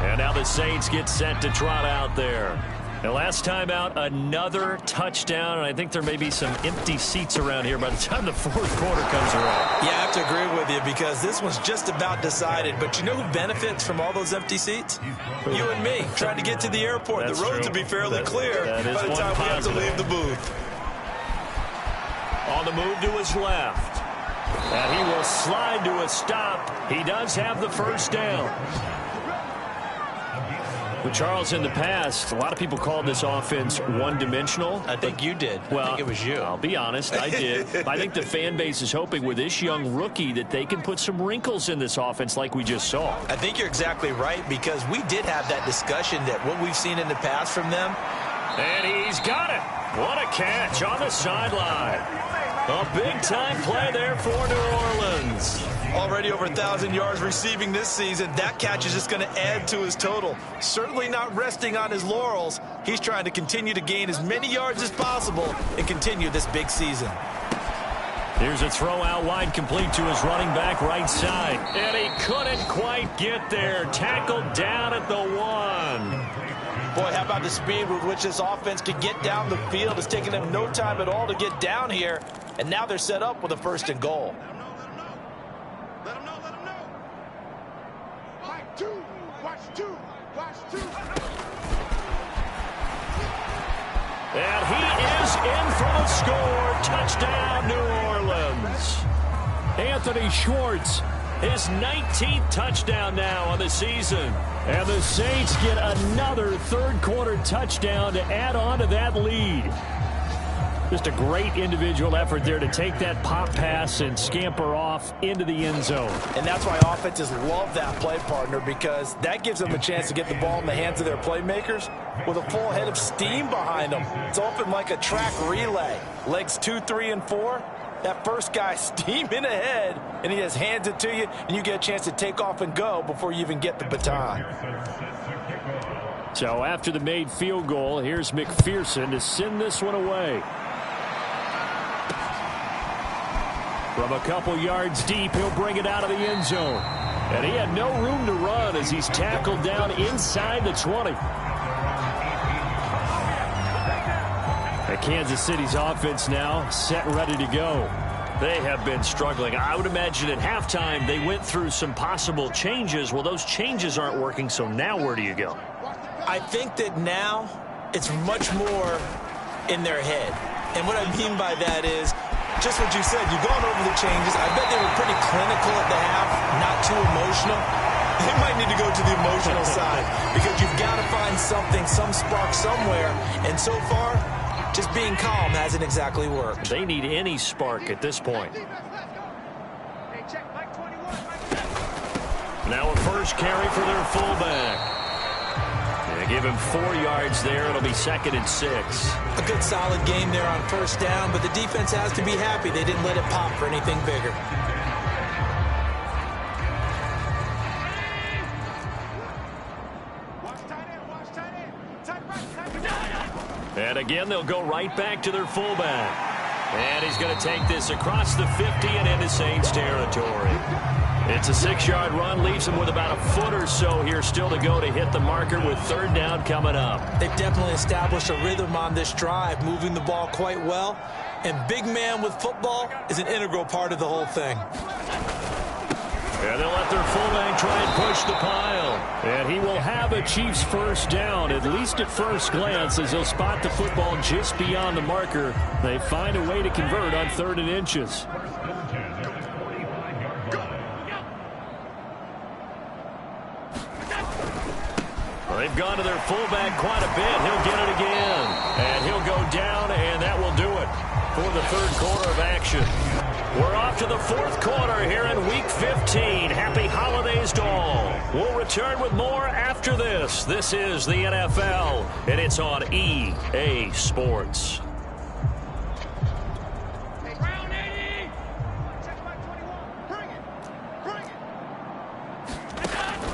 And now the Saints get set to trot out there. The last time out, another touchdown, and I think there may be some empty seats around here by the time the fourth quarter comes around. Yeah, I have to agree with you because this one's just about decided. But you know who benefits from all those empty seats? You and me, trying to get to the airport. That's the roads true. will be fairly clear by the time we have to leave the booth. On the move to his left. And he will slide to a stop. He does have the first down. With Charles in the past, a lot of people called this offense one-dimensional. I think you did. Well, I think it was you. I'll be honest, I did. I think the fan base is hoping with this young rookie that they can put some wrinkles in this offense like we just saw. I think you're exactly right because we did have that discussion that what we've seen in the past from them. And he's got it. What a catch on the sideline. A big-time play there for New Orleans. Already over 1,000 yards receiving this season. That catch is just going to add to his total. Certainly not resting on his laurels. He's trying to continue to gain as many yards as possible and continue this big season. Here's a throw out wide, complete to his running back right side. And he couldn't quite get there. Tackled down at the 1. Boy, how about the speed with which this offense can get down the field? It's taking them no time at all to get down here. And now they're set up with a 1st and goal. Let them know. Watch two. And he is in for the score. Touchdown, New Orleans. Anthony Schwartz. His 19th touchdown now on the season. And the Saints get another third-quarter touchdown to add on to that lead. Just a great individual effort there to take that pop pass and scamper off into the end zone. And that's why offenses love that play, partner, because that gives them a chance to get the ball in the hands of their playmakers with a full head of steam behind them. It's often like a track relay. Legs 2, 3, and 4. That first guy steaming ahead, and he just hands it to you, and you get a chance to take off and go before you even get the baton. So after the made field goal, here's McPherson to send this one away. From a couple yards deep, he'll bring it out of the end zone. And he had no room to run as he's tackled down inside the 20. And Kansas City's offense now set and ready to go. They have been struggling. I would imagine at halftime they went through some possible changes. Well, those changes aren't working, so now where do you go? I think that now it's much more in their head. And what I mean by that is just what you said. You've gone over the changes. I bet they were pretty clinical at the half, not too emotional. They might need to go to the emotional side because you've got to find something, some spark somewhere. And so far, just being calm hasn't exactly worked. They need any spark at this point. Now a first carry for their fullback. They give him 4 yards there. It'll be 2nd and 6. A good solid game there on first down, but the defense has to be happy they didn't let it pop for anything bigger. And again, they'll go right back to their fullback. And he's going to take this across the 50 and into Saints territory. It's a 6-yard run, leaves him with about a foot or so here still to go to hit the marker with 3rd down coming up. They've definitely established a rhythm on this drive, moving the ball quite well. And big man with football is an integral part of the whole thing. And they'll let their fullback try and push the pile. And he will have a Chiefs first down, at least at first glance, as he'll spot the football just beyond the marker. They find a way to convert on 3rd and inches. Well, they've gone to their fullback quite a bit. He'll get it again. And he'll go down, and that will do it for the 3rd quarter of action. We're off to the fourth quarter here in Week 15. Happy holidays to all. We'll return with more after this. This is the NFL, and it's on EA Sports. Round 80. Check my 21. Bring it.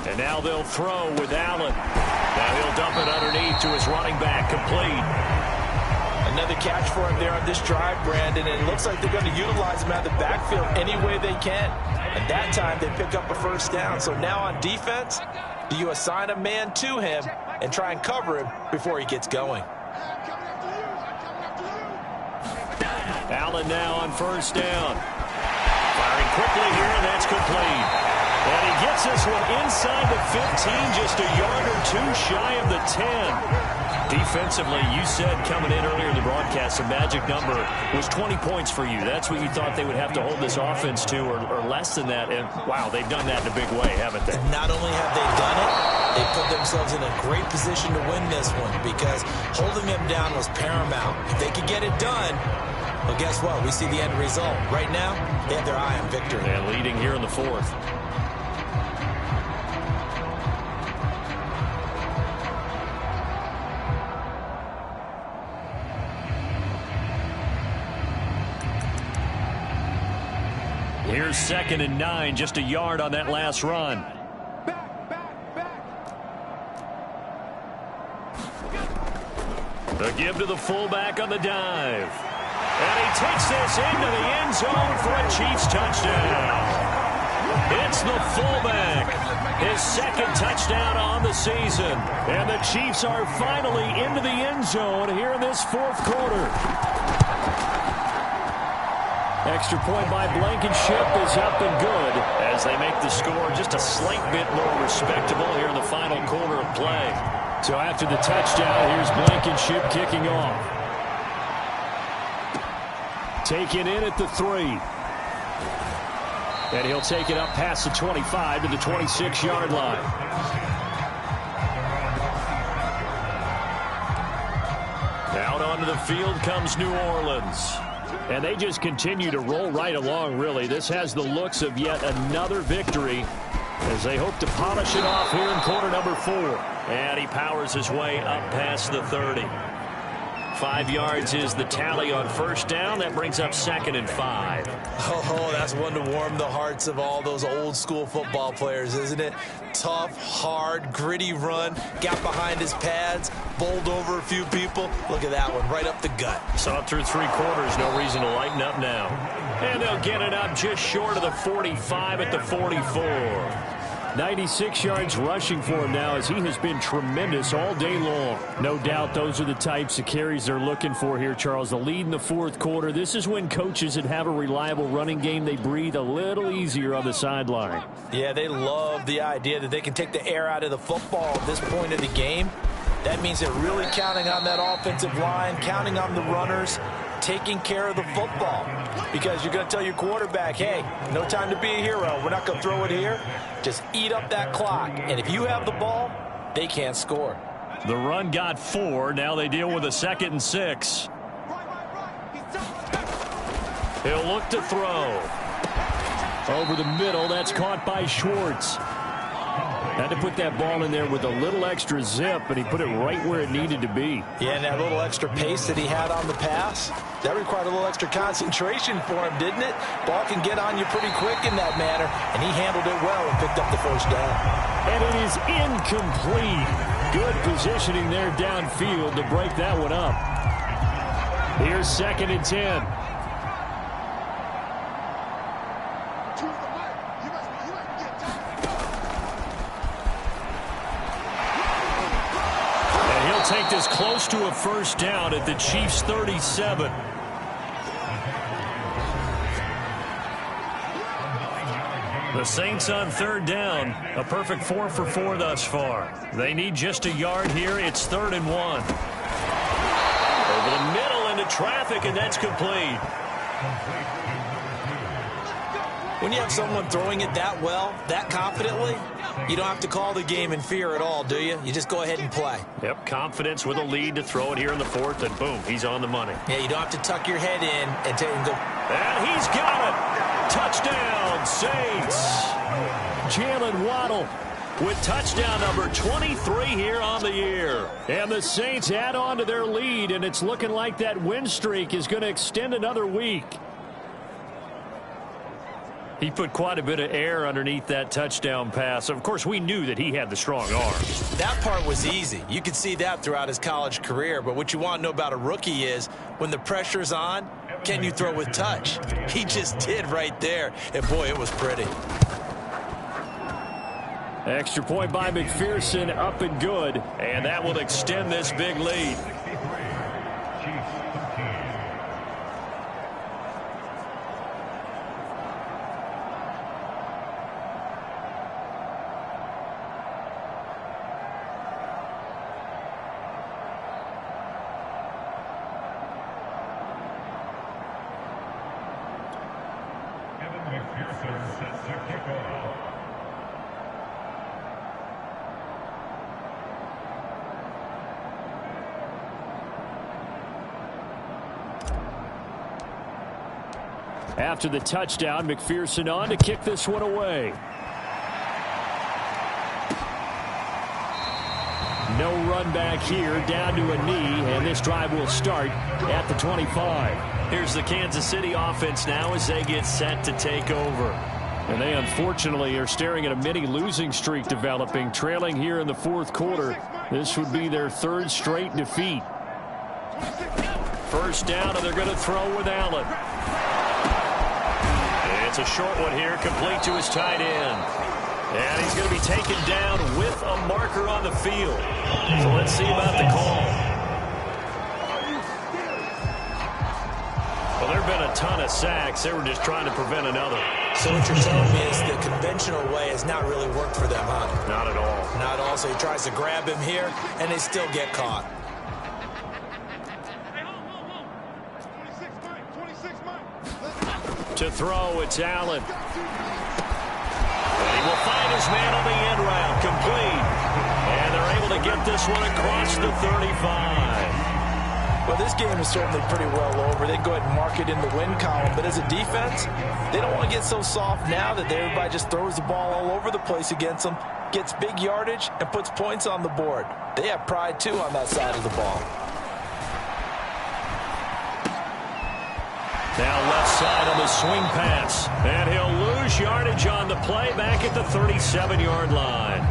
And now they'll throw with Allen. Now he'll dump it underneath to his running back, complete. Another catch for him there on this drive, Brandon, and it looks like they're going to utilize him out of the backfield any way they can. And that time they pick up a first down. So now on defense, do you assign a man to him and try and cover him before he gets going? Allen now on first down. Firing quickly here, and that's complete. And he gets this one inside the 15, just a yard or two shy of the 10. Defensively, you said coming in earlier in the broadcast, the magic number was 20 points for you. That's what you thought they would have to hold this offense to, or less than that. And, wow, they've done that in a big way, haven't they? Not only have they done it, they put themselves in a great position to win this one because holding them down was paramount. If they could get it done, well, guess what? We see the end result. Right now, they have their eye on victory. And leading here in the fourth. Here's 2nd and 9, just a yard on that last run. The give to the fullback on the dive. And he takes this into the end zone for a Chiefs touchdown. It's the fullback. His 2nd touchdown on the season. And the Chiefs are finally into the end zone here in this fourth quarter. Extra point by Blankenship is up and good as they make the score just a slight bit more respectable here in the final quarter of play. So after the touchdown, here's Blankenship kicking off. Taken in at the 3. And he'll take it up past the 25 to the 26-yard line. Out onto the field comes New Orleans. And they just continue to roll right along, really. This has the looks of yet another victory as they hope to polish it off here in quarter number 4. And he powers his way up past the 30. 5 yards is the tally on first down. That brings up 2nd and 5. Oh, that's one to warm the hearts of all those old school football players, isn't it? Tough, hard, gritty run. Got behind his pads, bowled over a few people. Look at that one, right up the gut. Saw it through 3 quarters. No reason to lighten up now. And they'll get it up just short of the 45 at the 44. 96 yards rushing for him now as he has been tremendous all day long. No doubt those are the types of carries they're looking for here, Charles. The lead in the fourth quarter. This is when coaches that have a reliable running game, they breathe a little easier on the sideline. Yeah, they love the idea that they can take the air out of the football at this point of the game. That means they're really counting on that offensive line, counting on the runners, taking care of the football. Because you're going to tell your quarterback, hey, no time to be a hero. We're not going to throw it here. Just eat up that clock. And if you have the ball, they can't score. The run got 4. Now they deal with a 2nd and 6. He'll look to throw. Over the middle, that's caught by Schwartz. Had to put that ball in there with a little extra zip, but he put it right where it needed to be. Yeah, and that little extra pace that he had on the pass, that required a little extra concentration for him, didn't it? Ball can get on you pretty quick in that manner, and he handled it well and picked up the first down. And it is incomplete. Good positioning there downfield to break that one up. Here's 2nd and 10. Take this close to a first down at the Chiefs' 37. The Saints on 3rd down. A perfect 4 for 4 thus far. They need just a yard here. It's 3rd and 1. Over the middle into traffic, and that's complete. When you have someone throwing it that well, that confidently, you don't have to call the game in fear at all, do you? You just go ahead and play. Yep, confidence with a lead to throw it here in the 4th, and boom, he's on the money. Yeah, you don't have to tuck your head in and go. And he's got it. Touchdown, Saints. Jalen Waddle with touchdown number 23 here on the year. And the Saints add on to their lead, and it's looking like that win streak is going to extend another week. He put quite a bit of air underneath that touchdown pass. Of course, we knew that he had the strong arm. That part was easy. You could see that throughout his college career. But what you want to know about a rookie is when the pressure's on, can you throw with touch? He just did right there. And, boy, it was pretty. Extra point by McPherson, up and good. And that will extend this big lead. After the touchdown, McPherson on to kick this one away. No run back here, down to a knee, and this drive will start at the 25. Here's the Kansas City offense now as they get set to take over. And they unfortunately are staring at a mini losing streak developing, trailing here in the fourth quarter. This would be their third straight defeat. First down, and they're going to throw with Allen. It's a short one here, complete to his tight end. And he's going to be taken down with a marker on the field. So let's see about the call. Well, there have been a ton of sacks. They were just trying to prevent another. So what you're telling me is the conventional way has not really worked for them, huh? Not at all. Not at all. So he tries to grab him here, and they still get caught. To throw, it's Allen. And he will find his man on the end route, complete. And they're able to get this one across the 35. Well, this game is certainly pretty well over. They go ahead and mark it in the win column. But as a defense, they don't want to get so soft now that everybody just throws the ball all over the place against them, gets big yardage, and puts points on the board. They have pride, too, on that side of the ball. Now left side on the swing pass. And he'll lose yardage on the play back at the 37-yard line.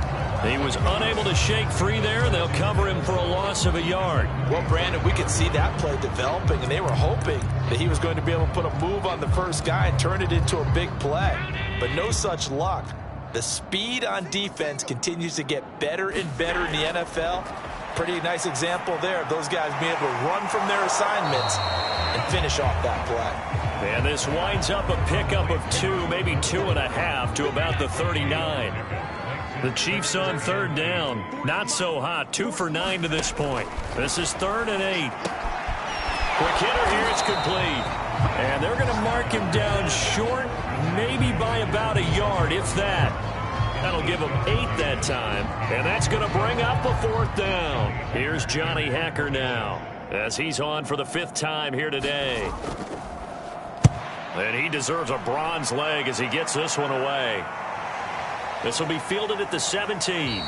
He was unable to shake free there. They'll cover him for a loss of a yard. Well, Brandon, we could see that play developing, and they were hoping that he was going to be able to put a move on the first guy and turn it into a big play. But no such luck. The speed on defense continues to get better and better in the NFL. Pretty nice example there of those guys being able to run from their assignments and finish off that play. And this winds up a pickup of 2, maybe 2.5 to about the 39. The Chiefs on third down. Not so hot. 2 for 9 to this point. This is 3rd and 8. Quick hitter here. It's complete. And they're going to mark him down short, maybe by about a yard, if that. That'll give him 8 that time. And that's going to bring up a 4th down. Here's Johnny Hacker now as he's on for the 5th time here today. And he deserves a bronze leg as he gets this one away. This will be fielded at the 17.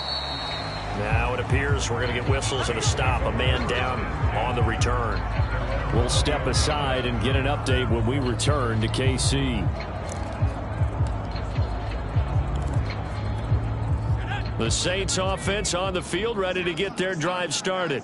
Now it appears we're going to get whistles and a stop. A man down on the return. We'll step aside and get an update when we return to KC. The Saints offense on the field, ready to get their drive started.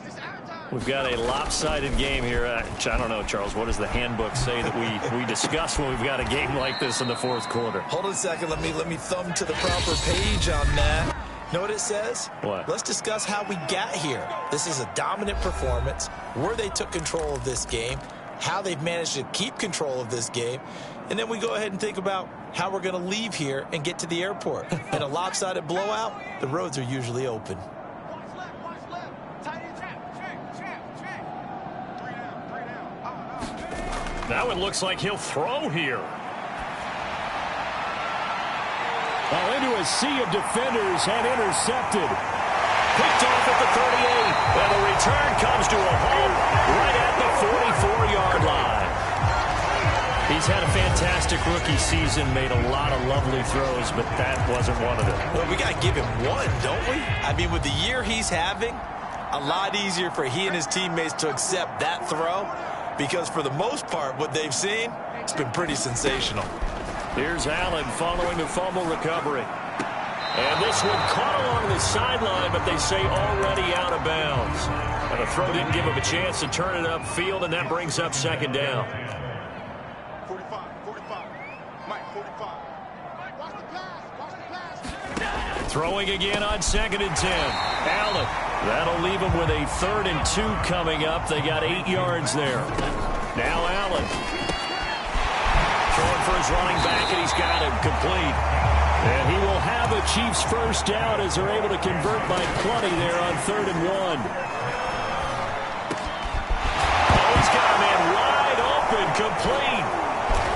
We've got a lopsided game here. I don't know, Charles, what does the handbook say that we discuss when we've got a game like this in the fourth quarter? Hold on a second. Let me thumb to the proper page on that. Know what it says? What? Let's discuss how we got here. This is a dominant performance, where they took control of this game, how they've managed to keep control of this game, and then we go ahead and think about how we're going to leave here and get to the airport. In a lopsided blowout, the roads are usually open. Now it looks like he'll throw here. Well, into a sea of defenders and intercepted. Picked off at the 38. And the return comes to a halt right at the 44-yard line. He's had a fantastic rookie season, made a lot of lovely throws, but that wasn't one of them. Well, we got to give him one, don't we? I mean, with the year he's having, a lot easier for he and his teammates to accept that throw, because for the most part, what they've seen, it's been pretty sensational. Here's Allen following the fumble recovery. And this one caught along the sideline, but they say already out of bounds. And the throw didn't give him a chance to turn it upfield, and that brings up second down. 45. Mike, 45. Watch the pass. Throwing again on 2nd and 10. Allen. That'll leave him with a 3rd and 2 coming up. They got 8 yards there. Now Allen. Throwing for his running back, and he's got him complete. And he will have a Chiefs first down as they're able to convert by plenty there on 3rd and 1. Oh, he's got a man wide open, complete.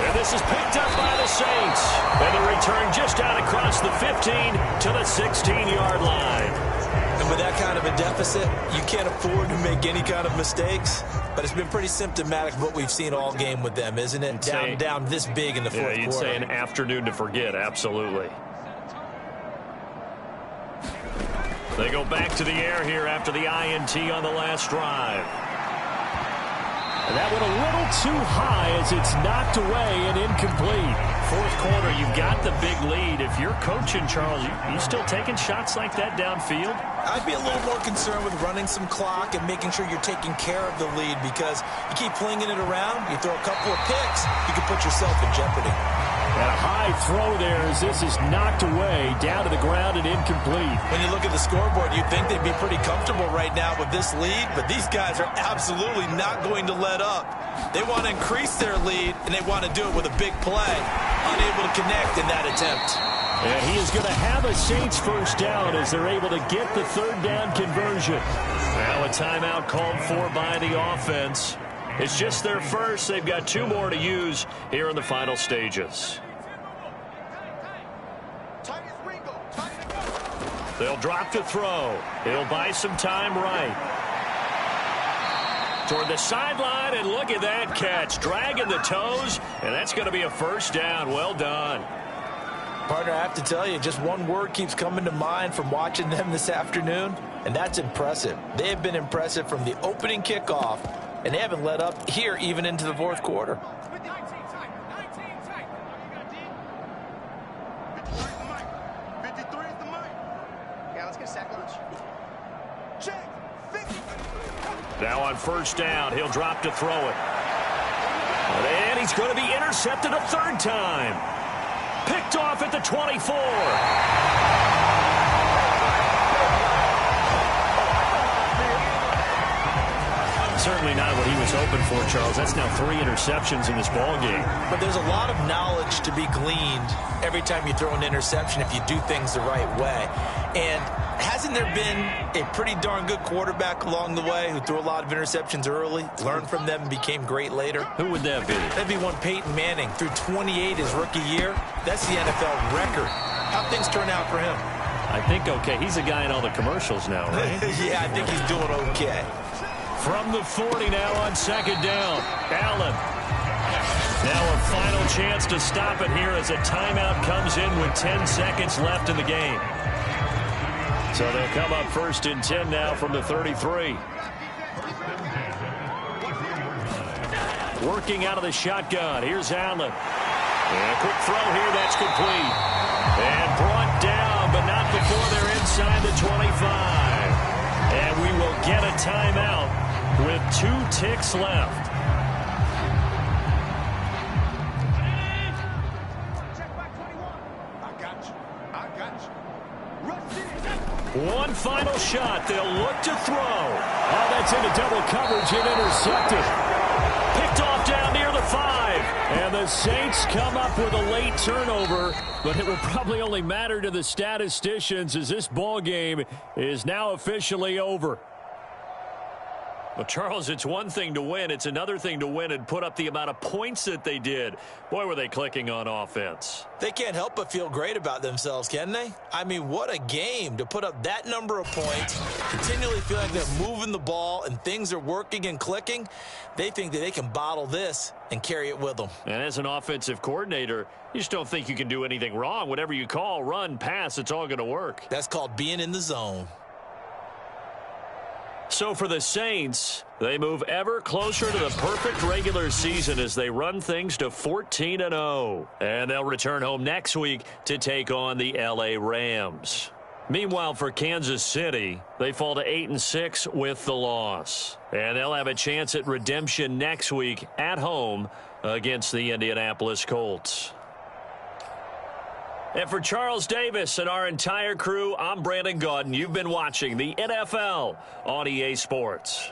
And this is picked up by the Saints. And the return just out across the 15 to the 16-yard line. And with that kind of a deficit, you can't afford to make any kind of mistakes. But it's been pretty symptomatic of what we've seen all game with them, isn't it? Down this big in the fourth quarter. You'd say an afternoon to forget, absolutely. They go back to the air here after the INT on the last drive. And that went a little too high as it's knocked away and incomplete. Fourth quarter, you've got the big lead. If you're coaching, Charles, you still taking shots like that downfield? I'd be a little more concerned with running some clock and making sure you're taking care of the lead, because you keep flinging it around, you throw a couple of picks, you can put yourself in jeopardy. And a high throw there as this is knocked away, down to the ground and incomplete. When you look at the scoreboard, you'd think they'd be pretty comfortable right now with this lead, but these guys are absolutely not going to let up. They want to increase their lead, and they want to do it with a big play. Unable to connect in that attempt. And he is going to have a Saints first down as they're able to get the 3rd down conversion. Now a timeout called for by the offense. It's just their first. They've got 2 more to use here in the final stages. They'll drop to throw. He'll buy some time right. Toward the sideline, and look at that catch. Dragging the toes, and that's going to be a first down. Well done. Partner, I have to tell you, just one word keeps coming to mind from watching them this afternoon, and that's impressive. They have been impressive from the opening kickoff, and they haven't let up here even into the fourth quarter. Now on first down, he'll drop to throw it. And he's going to be intercepted a 3rd time. Picked off at the 24. Certainly not what he was hoping for, Charles. That's now 3 interceptions in this ball game. But there's a lot of knowledge to be gleaned every time you throw an interception if you do things the right way. And hasn't there been a pretty darn good quarterback along the way who threw a lot of interceptions early, learned from them, and became great later? Who would that be? That'd be one Peyton Manning. Threw 28 his rookie year. That's the NFL record. How'd things turn out for him? I think okay. He's a guy in all the commercials now, right? Yeah, I think he's doing okay. From the 40 now on 2nd down. Allen. Now a final chance to stop it here as a timeout comes in with 10 seconds left in the game. So they'll come up 1st and 10 now from the 33. Working out of the shotgun. Here's Allen. And a quick throw here. That's complete. And brought down, but not before they're inside the 25. And we will get a timeout with 2 ticks left. One final shot. They'll look to throw. Oh, that's into double coverage and intercepted. Picked off down near the 5. And the Saints come up with a late turnover, but it will probably only matter to the statisticians as this ball game is now officially over. Well, Charles, it's one thing to win. It's another thing to win and put up the amount of points that they did. Boy, were they clicking on offense. They can't help but feel great about themselves, can they? I mean, what a game to put up that number of points, continually feel like they're moving the ball and things are working and clicking. They think that they can bottle this and carry it with them. And as an offensive coordinator, you just don't think you can do anything wrong. Whatever you call, run, pass, it's all going to work. That's called being in the zone. So for the Saints, they move ever closer to the perfect regular season as they run things to 14-0. And they'll return home next week to take on the L.A. Rams. Meanwhile, for Kansas City, they fall to 8-6 with the loss. And they'll have a chance at redemption next week at home against the Indianapolis Colts. And for Charles Davis and our entire crew, I'm Brandon Gaudin. You've been watching the NFL on EA Sports.